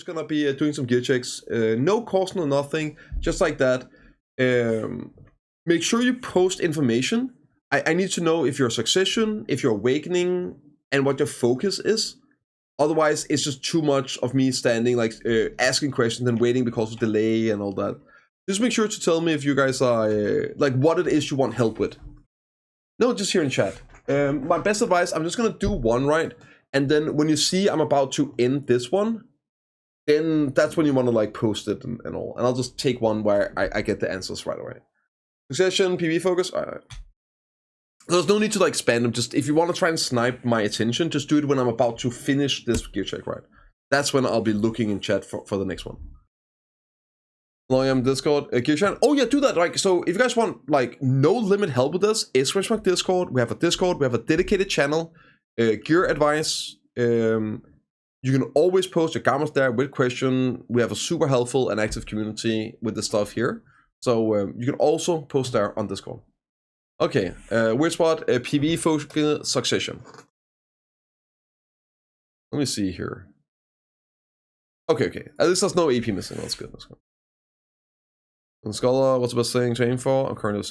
just gonna be doing some gear checks. No cost, no nothing, just like that. Make sure you post information. I need to know if you're Succession, if you're Awakening, and what your focus is. Otherwise, it's just too much of me standing, like, asking questions and waiting because of delay and all that. Just make sure to tell me if you guys are, like, what it is you want help with. No, just here in chat. My best advice, I'm just gonna do one, right? And then when you see I'm about to end this one, then that's when you want to, like, post it and all. And I'll just take one where I get the answers right away. Succession, PvE focus, all right. There's no need to, like, spam them. Just if you want to try and snipe my attention, just do it when I'm about to finish this gear check, right? That's when I'll be looking in chat for the next one. Loyam Discord, gear chat. Oh yeah, do that. Like, so if you guys want, like, no limit help with this, it's my Discord. We have a Discord. We have a dedicated channel. Gear advice. You can always post your comments there with question. We have a super helpful and active community with the stuff here. So you can also post there on Discord. Okay, weird spot, PvE focus, Succession. Let me see here. Okay. At least there's no AP missing. That's good. And Scholar, what's the best thing to aim for? I'm currently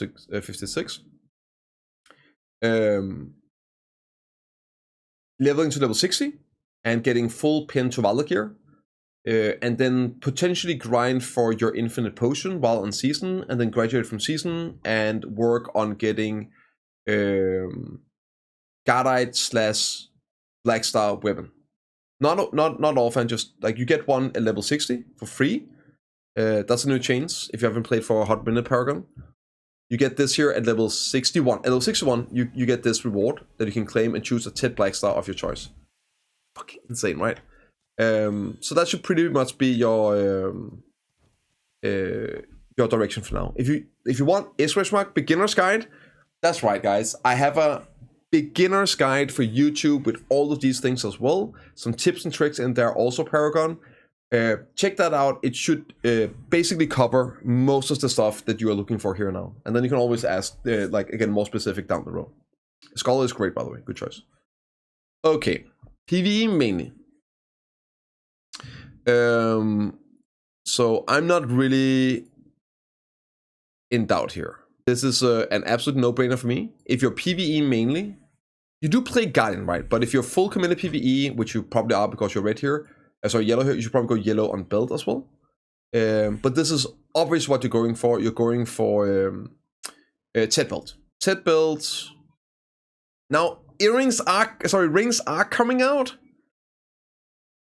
56. Leveling to level 60 and getting full pin to Valor gear. And then potentially grind for your infinite potion while on season, and then graduate from season and work on getting Guardite / Black Star weapon. Not often, just like you get one at level 60 for free. That's a new change if you haven't played for a hot minute Paragon. You get this here at level 61. At level 61, you get this reward that you can claim and choose a 10 Black Star of your choice. Fucking insane, right? So that should pretty much be your direction for now. If you want /mark beginner's guide, that's right, guys. I have a beginner's guide for YouTube with all of these things as well. Some tips and tricks in there, also Paragon. Check that out. It should basically cover most of the stuff that you are looking for here now. And then you can always ask, like, again, more specific down the road. Scholar is great, by the way. Good choice. Okay, PvE mainly. So I'm not really in doubt here. This is an absolute no-brainer for me. If you're PvE mainly, you do play Guardian, right? But if you're full committed PvE, which you probably are because you're red here, sorry, yellow here, you should probably go yellow on belt as well. But this is obviously what you're going for. You're going for Ted belt. Ted belt. Now, rings are coming out.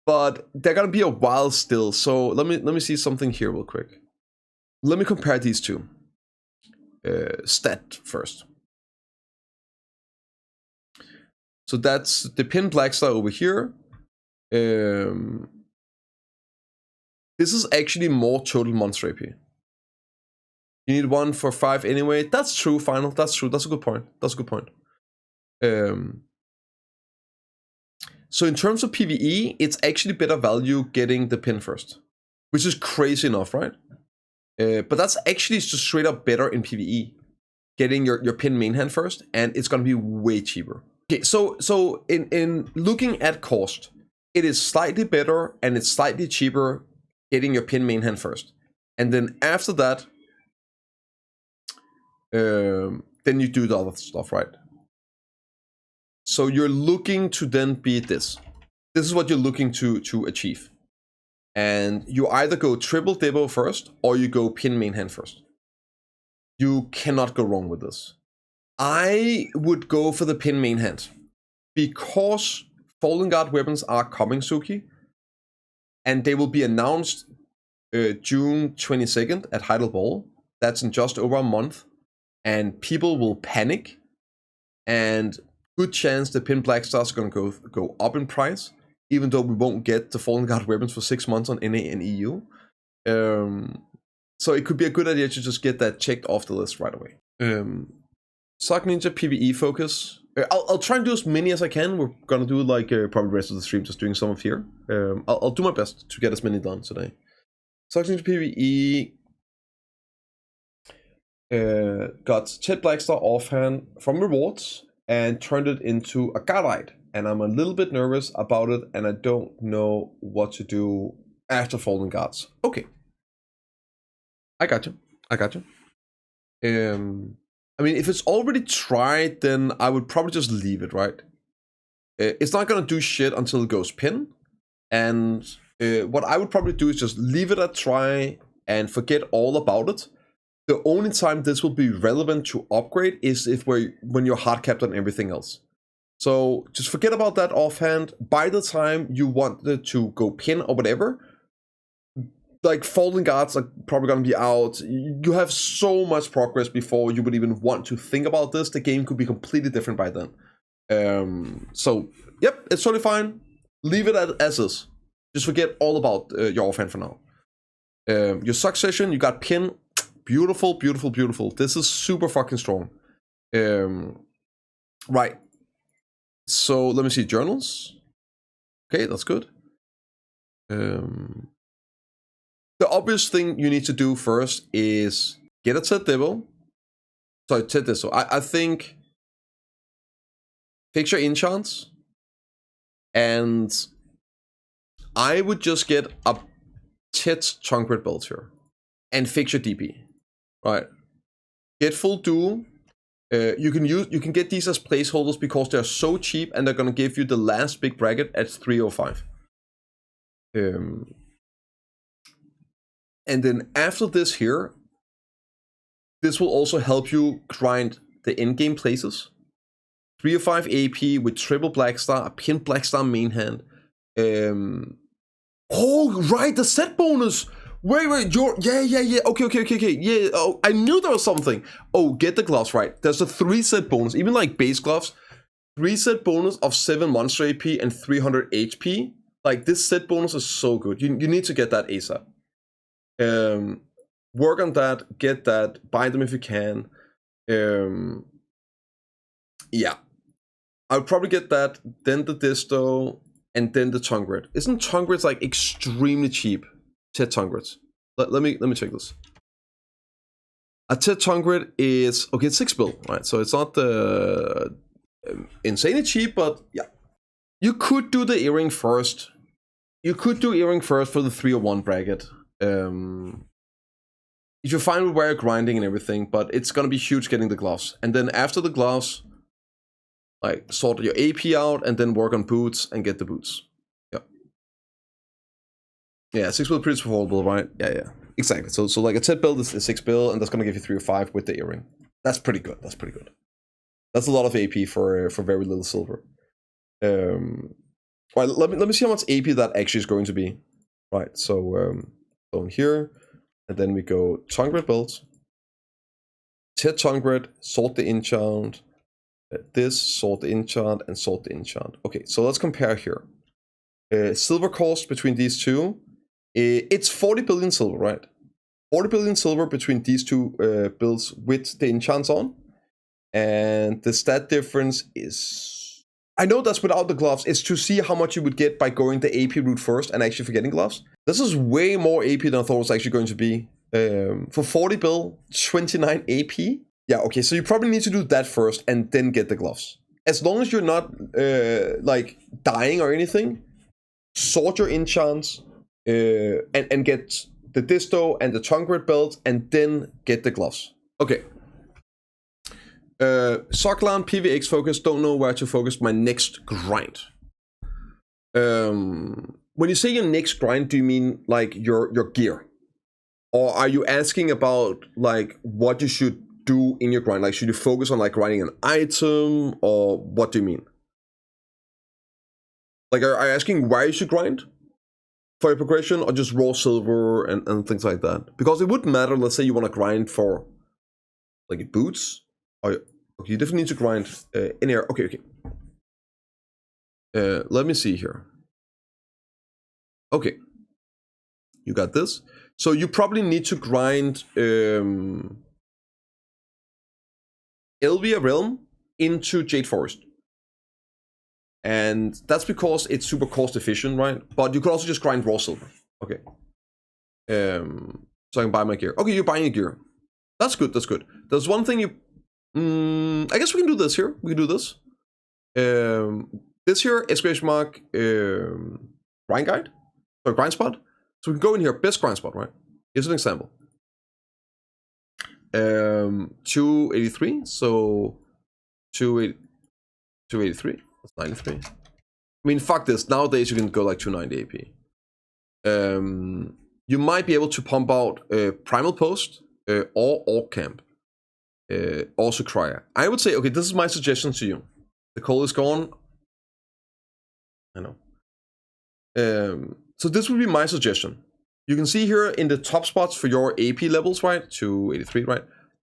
But they're gonna be a while still, so let me see something here real quick. Let me compare these two. Stat first. So that's the pin Black Star over here. This is actually more total monster AP. You need one for 5 anyway. That's true, Final. That's true. That's a good point. So in terms of PvE, it's actually better value getting the pin first, which is crazy enough, right? But that's actually just straight up better in PvE, getting your pin main hand first, and it's gonna be way cheaper. Okay, so in looking at cost, it is slightly better and it's slightly cheaper getting your pin main hand first, and then after that, then you do the other stuff, right? So you're looking to then beat this. This is what you're looking to achieve. And you either go triple Debo first, or you go pin main hand first. You cannot go wrong with this. I would go for the pin main hand. Because Fallen Guard weapons are coming, Suki. And they will be announced June 22nd at Heidel Ball. That's in just over a month. And people will panic. And good chance the pin Black Stars are going to go up in price, even though we won't get the Fallen Guard weapons for 6 months on NA and EU. So it could be a good idea to just get that checked off the list right away. Sock Ninja PvE focus. I'll try and do as many as I can. We're going to do like probably the rest of the stream just doing some of here. I'll do my best to get as many done today. Sock Ninja PvE. Got Ted Blackstar offhand from rewards and turned it into a Guardite, and I'm a little bit nervous about it, and I don't know what to do. after Fallen Gods. Okay. I got you. I mean, if it's already tried, then I would probably just leave it, right? It's not gonna do shit until it goes pin. And what I would probably do is just leave it at try and forget all about it. The only time this will be relevant to upgrade is when you're hard capped on everything else. So just forget about that offhand. By the time you want it to go pin or whatever, like Fallen Gods are probably gonna be out. You have so much progress before you would even want to think about this. The game could be completely different by then. So yep, it's totally fine. Leave it as is. Just forget all about your offhand for now. Your succession, you got pin. Beautiful. This is super fucking strong. Right. So let me see journals. Okay, that's good. The obvious thing you need to do first is get a Ted Devil. Sorry, Ted Devil. I think fix your enchants, and I would just get a Ted Chongred belt here and fix your DP. Right. Get full duel. You can get these as placeholders because they're so cheap and they're gonna give you the last big bracket at 305. And then after this here, this will also help you grind the endgame places. 305 AP with triple Blackstar, a pin Blackstar main hand. Oh, right, the set bonus. Wait, yeah. Okay. Yeah, oh, I knew there was something. Oh, get the gloves right. There's a 3 set bonus, even like base gloves. 3 set bonus of 7 monster AP and 300 HP. Like, this set bonus is so good. You need to get that ASAP. Work on that, get that, buy them if you can. Yeah. I would probably get that, then the Disto, and then the Chongred. Isn't Chongred like extremely cheap? Ted Chongred. Let me check this. A Ted Chongred is okay. It's 6 bill, right? So it's not insanely cheap, but yeah. You could do the earring first. You could do earring first for the 301 bracket. If you're fine with wire grinding and everything, but it's gonna be huge getting the gloves. And then after the gloves, like sort your AP out and then work on boots and get the boots. Yeah, 6 bill pretty affordable, right? Yeah. Exactly. So like a Ted build is 6 bill, and that's gonna give you 3 or 5 with the earring. That's pretty good. That's a lot of AP for very little silver. Right, let me see how much AP that actually is going to be. Right, so go in here, and then we go Chongred belt, Ted Chongred, sort the enchant, this, sort the enchant, and sort the enchant. Okay, so let's compare here. Silver cost between these two, it's 40 billion silver, right? 40 billion silver between these two builds with the enchants on, and the stat difference is, I know that's without the gloves. It's to see how much you would get by going the AP route first and actually forgetting gloves. This is way more AP than I thought it was actually going to be. For 40 bill, 29 AP. Yeah, okay, so you probably need to do that first and then get the gloves. As long as you're not like dying or anything, sort your enchants and get the Disto and the Chongred belt and then get the gloves. Okay. Lahn, PVX focus, don't know where to focus my next grind. When you say your next grind, do you mean like your gear? Or are you asking about like what you should do in your grind? Like should you focus on like grinding an item, or what do you mean? Like are you asking why you should grind for your progression, or just raw silver and things like that? Because it wouldn't matter, let's say you want to grind for like boots, or you definitely need to grind in here. Okay. Let me see here. Okay. You got this. So you probably need to grind Elvia Realm into Jade Forest. And that's because it's super cost efficient, right? But you could also just grind raw silver. Okay. So I can buy my gear. Okay, you're buying a gear. That's good. There's one thing you... I guess we can do this here. We can do this. This here, exclamation mark, grind guide, or grind spot. So we can go in here, best grind spot, right? Here's an example. 283, so 283, that's 93. I mean, fuck this, nowadays you can go like 290 AP. You might be able to pump out Primal Post or AARK Camp, also Cryer. I would say, okay, this is my suggestion to you. The coal is gone. I know. So this would be my suggestion. You can see here in the top spots for your AP levels, right? 283, right?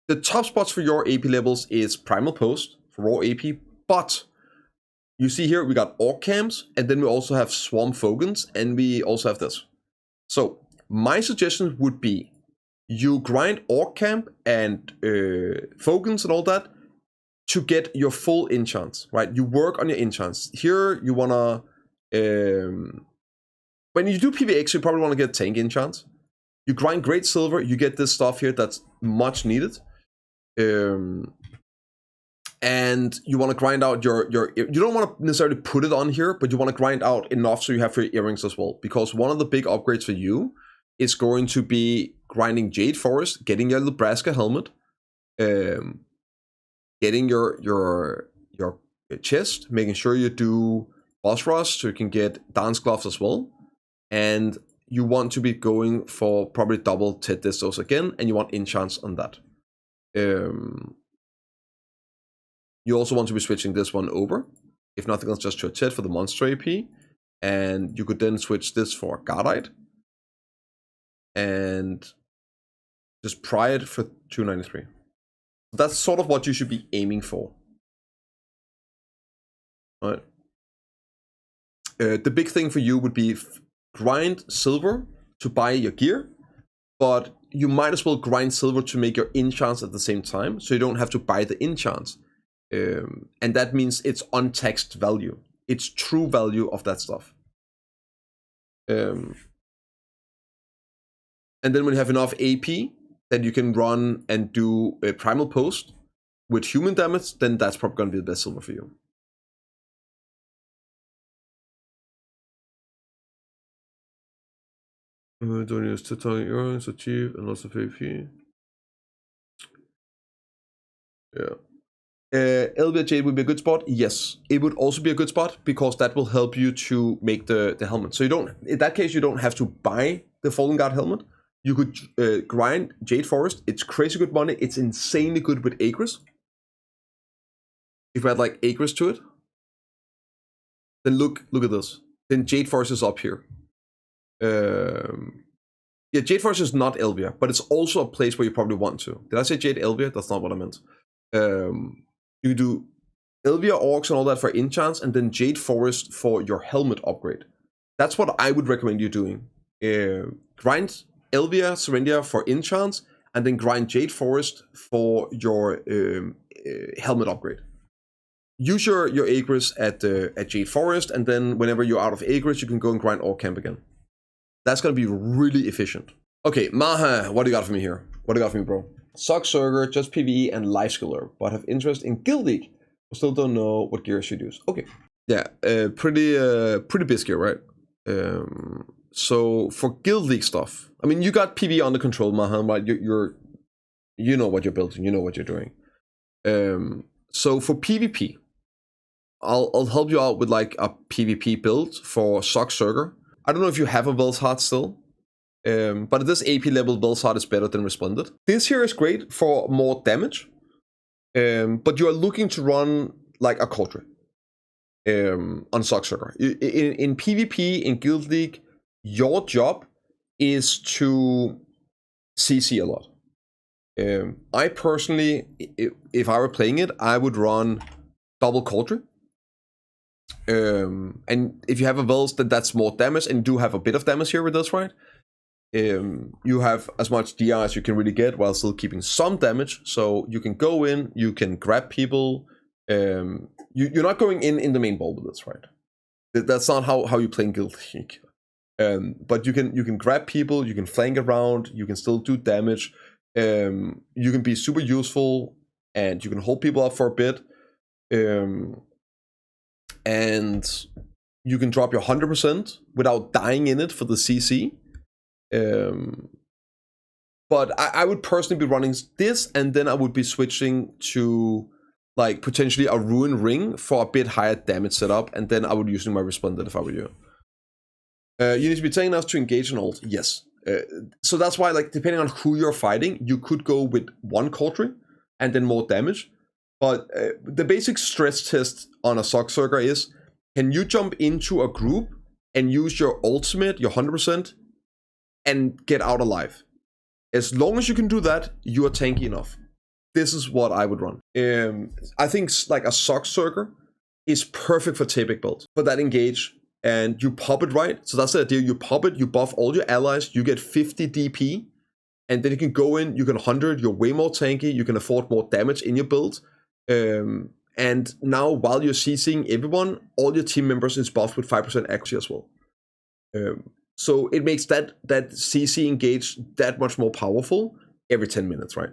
The top spots for your AP levels is Primal Post for raw AP, but you see here we got AARK Camps, and then we also have Swarm Fogans, and we also have this. So my suggestion would be you grind AARK Camp and Fogans and all that to get your full enchants, right? You work on your enchants. Here you wanna, when you do PVX, you probably wanna get tank enchants. You grind Great Silver, you get this stuff here that's much needed. And you want to grind out your you don't want to necessarily put it on here, but you want to grind out enough so you have your earrings as well, because one of the big upgrades for you is going to be grinding Jade Forest, getting your Nebraska helmet, getting your chest, making sure you do boss rush so you can get dance gloves as well, and you want to be going for probably double Ted Distos again, and you want enchants on that. You also want to be switching this one over, if nothing else, just to a Ted for the monster AP, and you could then switch this for Guardite, and just pry it for 293. That's sort of what you should be aiming for. All right. The big thing for you would be grind silver to buy your gear, but you might as well grind silver to make your enchants at the same time, so you don't have to buy the enchants. And that means it's untaxed value. It's true value of that stuff. And then when you have enough AP that you can run and do a Primal Post with human damage, then that's probably going to be the best silver for you. Don't use 2,000 euros, so cheap, and lots of AP. Yeah. Elvia Jade would be a good spot. Yes, it would also be a good spot because that will help you to make the helmet. So you don't, in that case, you don't have to buy the Fallen Guard helmet. You could grind Jade Forest. It's crazy good money. It's insanely good with Acres. If we had like Acres to it, then look at this. Then Jade Forest is up here. Yeah, Jade Forest is not Elvia, but it's also a place where you probably want to. Did I say Jade Elvia? That's not what I meant. You do Elvia Orcs and all that for enchants, and then Jade Forest for your helmet upgrade. That's what I would recommend you doing. Grind Elvia Serendia for enchants, and then grind Jade Forest for your helmet upgrade. Use your Acres at Jade Forest, and then whenever you're out of Acres, you can go and grind AARK Camp again. That's going to be really efficient. Okay, Maha, what do you got for me here? What do you got for me, bro? Suck Zerker, just PvE and life skiller, but have interest in Guild League. But still don't know what gear I should use. Okay. Yeah, pretty busy, right? So for Guild League stuff, I mean, you got PvE under control, Maha, right? You know what you're building, you know what you're doing. So for PvP, I'll help you out with like a PvP build for Suck Zerker. I don't know if you have a Wel's Heart still, but at this AP level, Wel's Heart is better than Resplendent. This here is great for more damage, but you are looking to run like a Cauldron on Suck Zerker. In PvP, in Guild League, your job is to CC a lot. I personally, if I were playing it, I would run double Cauldron. And if you have a Wells, then that's more damage, and you do have a bit of damage here with this, right? You have as much DR as you can really get while still keeping some damage, so you can go in, you can grab people. You're not going in the main ball with this, right? That's not how you play in Guild League. But you can grab people, you can flank around, you can still do damage. You can be super useful, and you can hold people up for a bit. And you can drop your 100% without dying in it for the CC. But I would personally be running this, and then I would be switching to like potentially a Ruin Ring for a bit higher damage setup, and then I would using my Resplendent if I were you. You need to be taking enough to engage an ult. Yes. So that's why, like, depending on who you're fighting, you could go with one Courtry and then more damage. But the basic stress test on a Zerker is, can you jump into a group and use your ultimate, your 100%, and get out alive? As long as you can do that, you are tanky enough. This is what I would run. I think like a Zerker is perfect for T-Big build. For that engage, and you pop it right. So that's the idea. You pop it, you buff all your allies, you get 50 DP, and then you can go in, you can 100, you're way more tanky, you can afford more damage in your build. And now while you're CCing everyone, all your team members is buffed with 5% accuracy as well. So it makes that CC engage that much more powerful every 10 minutes, right?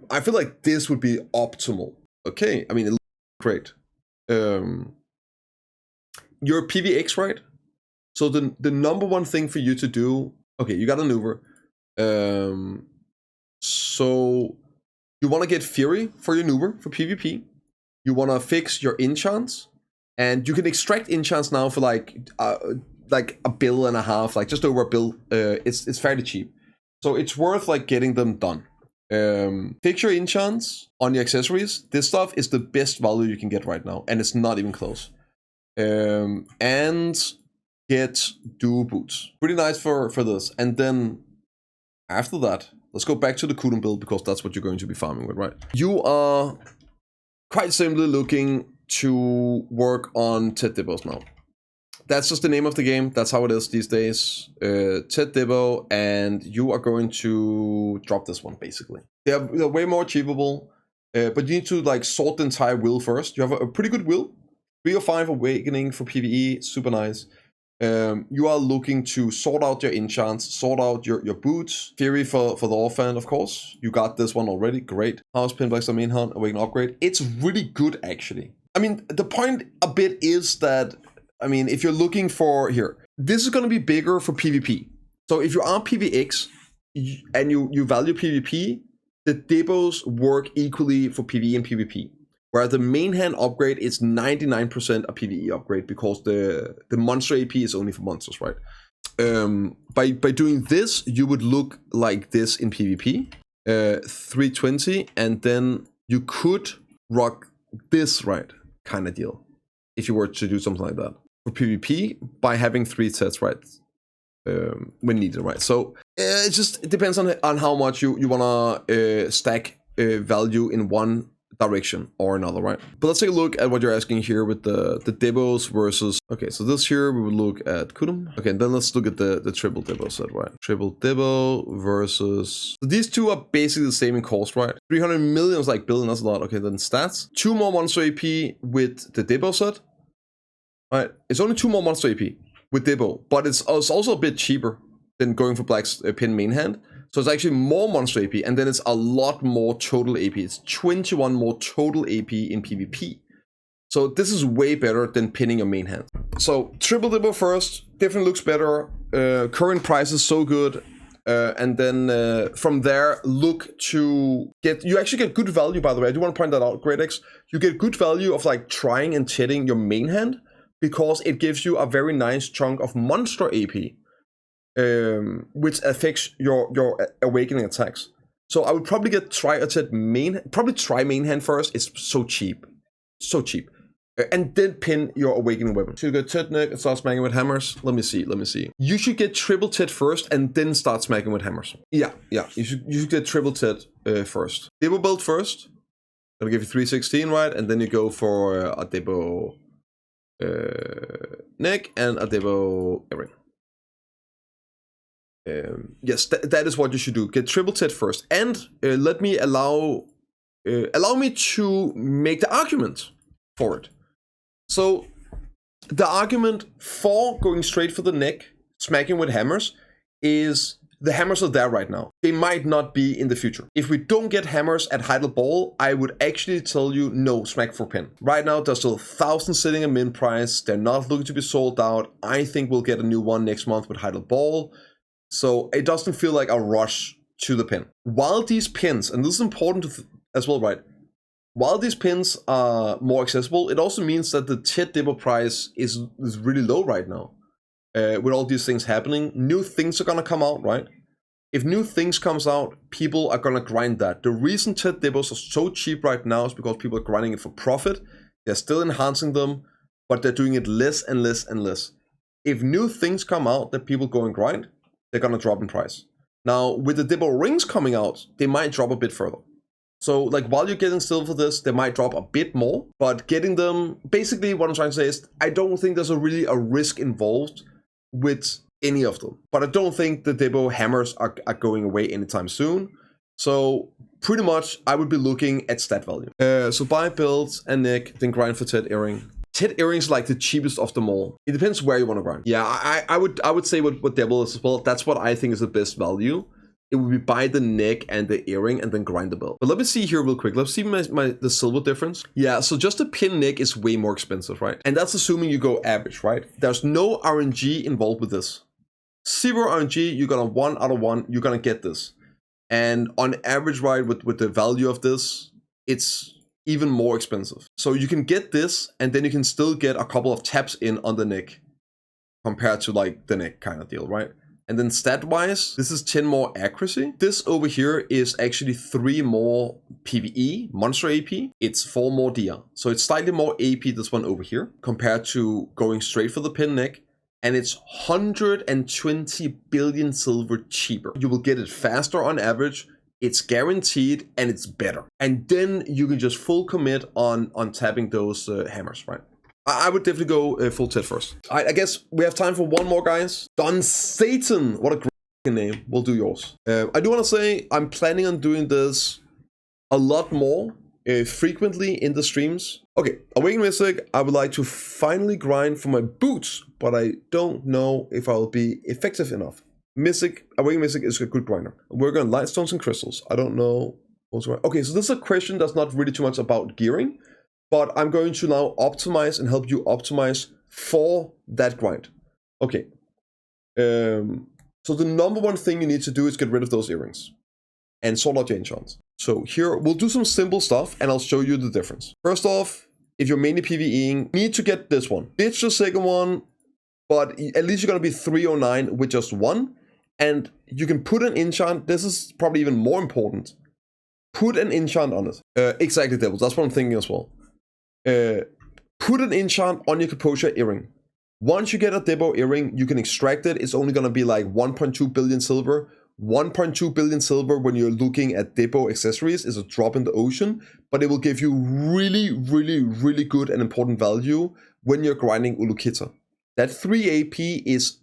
I feel like this would be optimal. Okay, I mean, it looks great. You're PVX, right? So the number one thing for you to do, okay, you got an Uber. So you want to get Fury for your Uber for PvP. You want to fix your enchants, and you can extract enchants now for like $1.5 billion, like just over $1 billion. It's fairly cheap, so it's worth like getting them done. Fix your enchants on your accessories. This stuff is the best value you can get right now, and it's not even close. And get dual boots. Pretty nice for this. And then after that, let's go back to the Kudum build, because that's what you're going to be farming with, right? You are quite simply looking to work on Ted Dibos now. That's just the name of the game. That's how it is these days. Ted Dibbo, and you are going to drop this one, basically. They're way more achievable, but you need to like sort the entire will first. You have a pretty good will. 3 or 5 Awakening for PvE, super nice. You are looking to sort out your enchants, sort out your boots. Fury for the Orphan, of course. You got this one already, great. House Pin, Black Star Main Hunt, Awaken Upgrade. It's really good, actually. I mean, the point a bit is that, I mean, if you're looking for, here, this is going to be bigger for PvP. So if you are PvX and you value PvP, the Dibos work equally for PvE and PvP. Where the main hand upgrade is 99% a PvE upgrade, because the monster AP is only for monsters, right? By doing this, you would look like this in PvP, 320, and then you could rock this, right, kind of deal, if you were to do something like that. For PvP, by having 3 sets, right, when needed, right? So it depends on how much you want to stack value in one direction or another, right? But let's take a look at what you're asking here with the Dibos versus, okay, so this here we will look at Kudum. Okay, and then let's look at the triple Dibbo set, right? Triple Dibbo versus, so these two are basically the same in cost, right? 300 million is like billion, that's a lot. Okay, then stats, 2 more monster AP with the Dibbo set, right? It's only 2 more monster AP with Dibbo, but it's also a bit cheaper than going for Black's Pin main hand. So it's actually more monster AP, and then it's a lot more total AP. It's 21 more total AP in PvP. So this is way better than pinning your main hand. So triple Dibbo first, definitely looks better. Current price is so good. And then from there, look to get, you actually get good value, by the way. I do want to point that out, GreatX. You get good value of like trying and chatting your main hand, because it gives you a very nice chunk of monster AP. Which affects your awakening attacks. So I would probably try main hand first. It's so cheap, and then pin your awakening weapon. So you get Ted Nick and start smacking with hammers. Let me see. You should get triple Ted first, and then start smacking with hammers. Yeah. You should get triple Ted first. Dibbo build first. Gonna give you 316, right? And then you go for a Dibbo Nick and a Dibbo Erin. Yes, that is what you should do. Get triple Ted first, and let me allow me to make the argument for it. So the argument for going straight for the neck, smacking with hammers, is the hammers are there right now. They might not be in the future. If we don't get hammers at Heidel Ball, I would actually tell you no, smack for pin. Right now, there's still 1,000 sitting in min price. They're not looking to be sold out. I think we'll get a new one next month with Heidel Ball. So it doesn't feel like a rush to the pin. While these pins, and this is important as well, right? While these pins are more accessible, it also means that the TED demo price is really low right now. With all these things happening, new things are gonna come out, right? If new things comes out, people are gonna grind that. The reason TED demos are so cheap right now is because people are grinding it for profit. They're still enhancing them, but they're doing it less and less and less. If new things come out that people go and grind, they're gonna drop in price. Now, with the demo rings coming out, they might drop a bit further. So like while you're getting still for this, they might drop a bit more, but getting them, basically what I'm trying to say is, I don't think there's really a risk involved with any of them. But I don't think the demo hammers are going away anytime soon. So pretty much I would be looking at stat value. So buy, build, and nick, then grind for TED earring. TED earrings like the cheapest of them all. It depends where you want to grind. Yeah, I would say what Devil is as well. That's what I think is the best value. It would be buy the neck and the earring and then grind the belt. But let me see here real quick. Let's see the silver difference. Yeah, so just the pin neck is way more expensive, right? And that's assuming you go average, right? There's no RNG involved with this. 0 RNG, you're gonna 1 out of 1, you're gonna get this. And on average, right, with the value of this, it's even more expensive. So you can get this, and then you can still get a couple of taps in on the neck compared to like the neck kind of deal, right? And then stat-wise, this is 10 more accuracy. This over here is actually 3 more PvE, monster AP. It's 4 more DR. So it's slightly more AP, this one over here, compared to going straight for the pin neck. And it's 120 billion silver cheaper. You will get it faster on average. It's guaranteed, and it's better. And then you can just full commit on tapping those hammers, right? I would definitely go full TED first. All right, I guess we have time for one more, guys. Don Satan, what a great name. We'll do yours. I do want to say I'm planning on doing this a lot more frequently in the streams. Okay, Awakening Mystic, I would like to finally grind for my boots, but I don't know if I will be effective enough. Awakening Mystic is a good grinder. We're going lightstones and crystals. I don't know what's going on. Okay, so this is a question that's not really too much about gearing, but I'm going to now optimize and help you optimize for that grind. Okay. So the number one thing you need to do is get rid of those earrings and sort out your enchants. So here, we'll do some simple stuff and I'll show you the difference. First off, if you're mainly PvEing, you need to get this one. Ditch the second one, but at least you're going to be 309 with just one. And you can put an enchant. This is probably even more important. Put an enchant on it. Exactly, Devils. That's what I'm thinking as well. Put an enchant on your Kaposha earring. Once you get a Debo earring, you can extract it. It's only going to be like 1.2 billion silver. 1.2 billion silver when you're looking at Debo accessories is a drop in the ocean, but it will give you really, really, really good and important value when you're grinding Ulukita. That 3 AP is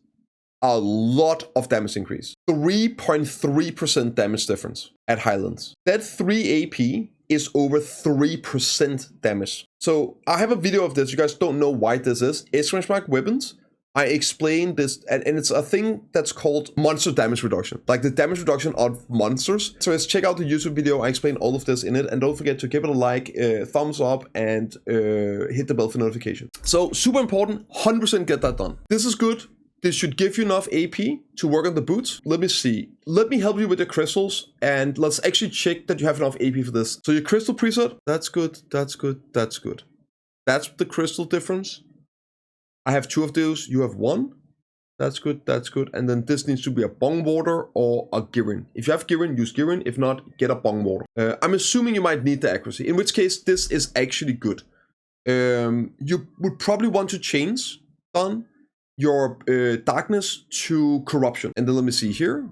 a lot of damage increase. 3.3% damage difference at Highlands. That 3 AP is over 3% damage. So I have a video of this. You guys don't know why this is. Exclamation weapons. I explained this, and it's a thing that's called monster damage reduction, like the damage reduction of monsters. So let's check out the YouTube video. I explain all of this in it, and don't forget to give it a like, thumbs up, and hit the bell for notification. So super important, 100% get that done. This is good. This should give you enough AP to work on the boots. Let me see. Let me help you with your crystals, and let's actually check that you have enough AP for this. So your crystal preset, that's good, that's good, that's good. That's the crystal difference. I have 2 of those, you have 1. That's good, that's good. And then this needs to be a bong water or a Girin. If you have Girin, use Girin. If not, get a bong water. I'm assuming you might need the accuracy, in which case this is actually good. You would probably want to change on your darkness to corruption. And then let me see here.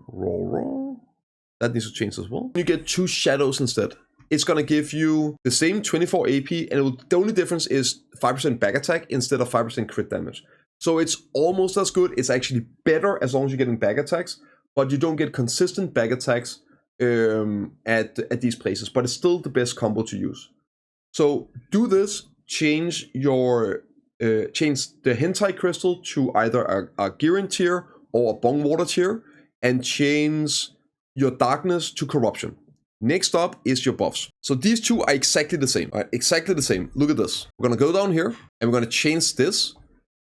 That needs to change as well. You get 2 shadows instead. It's gonna give you the same 24 AP, and the only difference is 5% back attack instead of 5% crit damage. So it's almost as good. It's actually better as long as you're getting back attacks, but you don't get consistent back attacks at these places. But it's still the best combo to use. So do this. Change your change the hentai crystal to either a Girin tier or a bong water tier, and change your darkness to corruption. Next up is your buffs. So these 2 are exactly the same, right? Exactly the same. Look at this. We're gonna go down here and we're gonna change this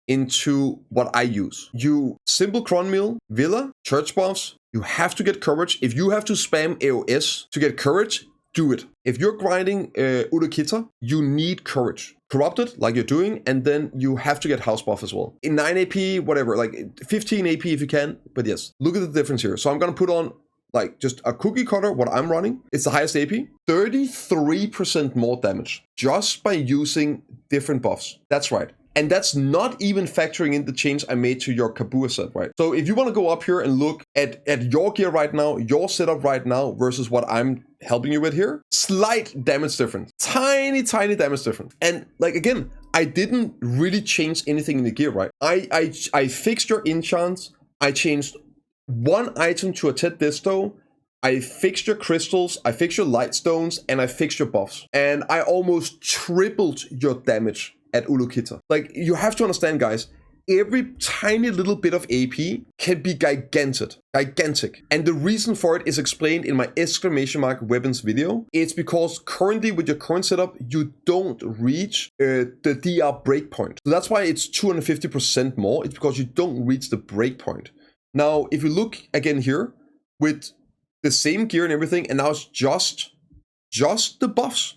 into what I use. You simple cron meal, Villa, church buffs, you have to get courage. If you have to spam AOS to get courage, do it. If you're grinding Ulukita, you need courage. Corrupted, like you're doing, and then you have to get house buff as well. In 9 AP, whatever, like 15 AP if you can, but yes, look at the difference here. So I'm gonna put on like just a cookie cutter, what I'm running. It's the highest AP, 33% more damage just by using different buffs. That's right. And that's not even factoring in the change I made to your Kabua set, right? So if you want to go up here and look at your gear right now, your setup right now versus what I'm helping you with here, slight damage difference, tiny damage difference. And like, again, I didn't really change anything in the gear, right? I fixed your enchants. I changed one item to a Ted Disto. I fixed your crystals, I fixed your light stones, and I fixed your buffs. And I almost tripled your damage at Ulukita. Like, you have to understand, guys, every tiny little bit of AP can be gigantic. And the reason for it is explained in my exclamation mark weapons video. It's because currently with your current setup, you don't reach the DR breakpoint. So that's why it's 250% more. It's because you don't reach the breakpoint. Now, if you look again here with the same gear and everything, and now it's just the buffs,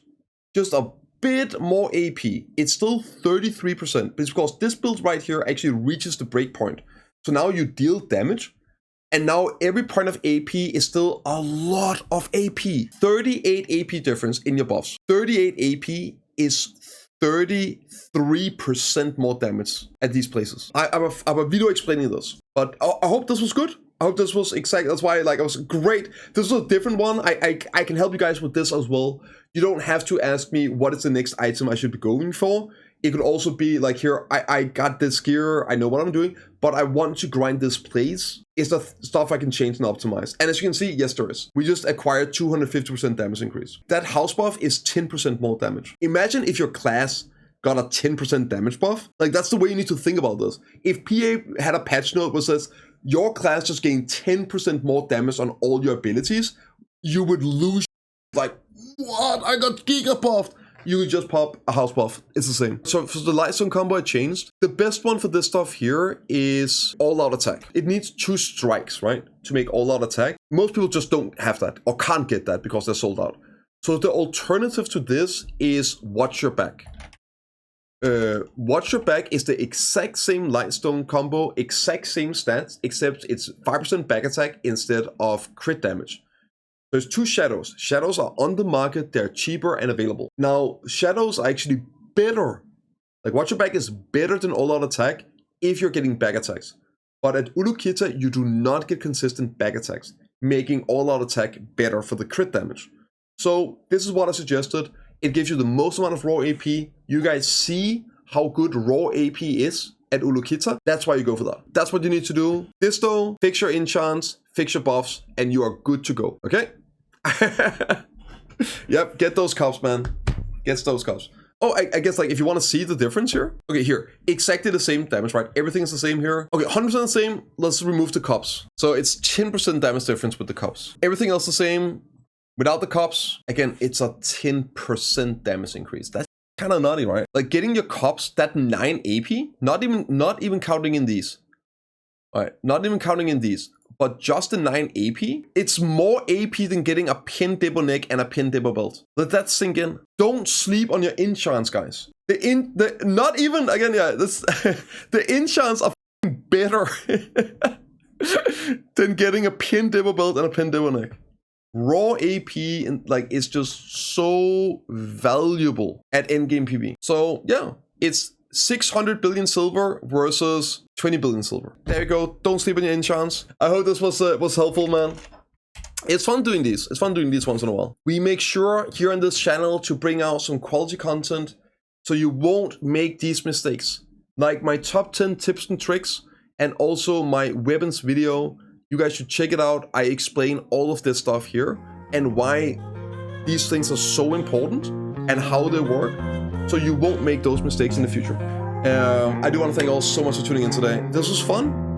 just a bit more AP. It's still 33%, but it's because this build right here actually reaches the breakpoint. So now you deal damage, and now every point of AP is still a lot of AP. 38 AP difference in your buffs. 38 AP is 33% more damage at these places. I have a video explaining this, but I hope this was good. I hope this was exact. That's why, like, it was great. This is a different one. I can help you guys with this as well. You don't have to ask me what is the next item I should be going for. It could also be like, here, I got this gear. I know what I'm doing, but I want to grind this place. Is the stuff I can change and optimize. And as you can see, yes, there is. We just acquired 250% damage increase. That house buff is 10% more damage. Imagine if your class got a 10% damage buff. Like, that's the way you need to think about this. If PA had a patch note that says, your class just gained 10% more damage on all your abilities, you would lose. Like, what? I got giga buffed. You would just pop a house buff. It's the same. So for the Lightstone combo, I changed. The best one for this stuff here is all-out attack. It needs 2 strikes, right, to make all-out attack. Most people just don't have that or can't get that because they're sold out. So the alternative to this is Watch Your Back. Watch Your Back is the exact same Lightstone combo, exact same stats, except it's 5% back attack instead of crit damage. There's 2 shadows. Shadows are on the market, they're cheaper and available. Now, shadows are actually better. Like, Watch Your Back is better than all-out attack if you're getting back attacks. But at Ulukita, you do not get consistent back attacks, making all-out attack better for the crit damage. So this is what I suggested. It gives you the most amount of raw AP. You guys see how good raw AP is at Ulukita. That's why you go for that. That's what you need to do. Disto, fix your enchants, fix your buffs, and you are good to go. Okay? Yep, get those cups, man. Get those cups. Oh, I guess, like, if you want to see the difference here. Okay, here. Exactly the same damage, right? Everything is the same here. Okay, 100% the same. Let's remove the cups. So it's 10% damage difference with the cups. Everything else the same. Without the cups, again, it's a 10% damage increase. That's kind of nutty, right? Like, getting your cups, that 9 AP, not even counting in these. All right, not even counting in these, but just the 9 AP, it's more AP than getting a pin dibble neck and a pin dibble belt. Let that sink in. Don't sleep on your enchants, guys. The enchants are better than getting a pin dibble belt and a pin dibble neck. Raw AP is just so valuable at endgame PB. So yeah, it's 600 billion silver versus 20 billion silver. There you go. Don't sleep on your enchants. I hope this was helpful, man. It's fun doing these. It's fun doing these once in a while. We make sure here on this channel to bring out some quality content so you won't make these mistakes. Like my top 10 tips and tricks and also my weapons video. You guys should check it out. I explain all of this stuff here and why these things are so important and how they work, so you won't make those mistakes in the future. I do want to thank you all so much for tuning in today. This was fun.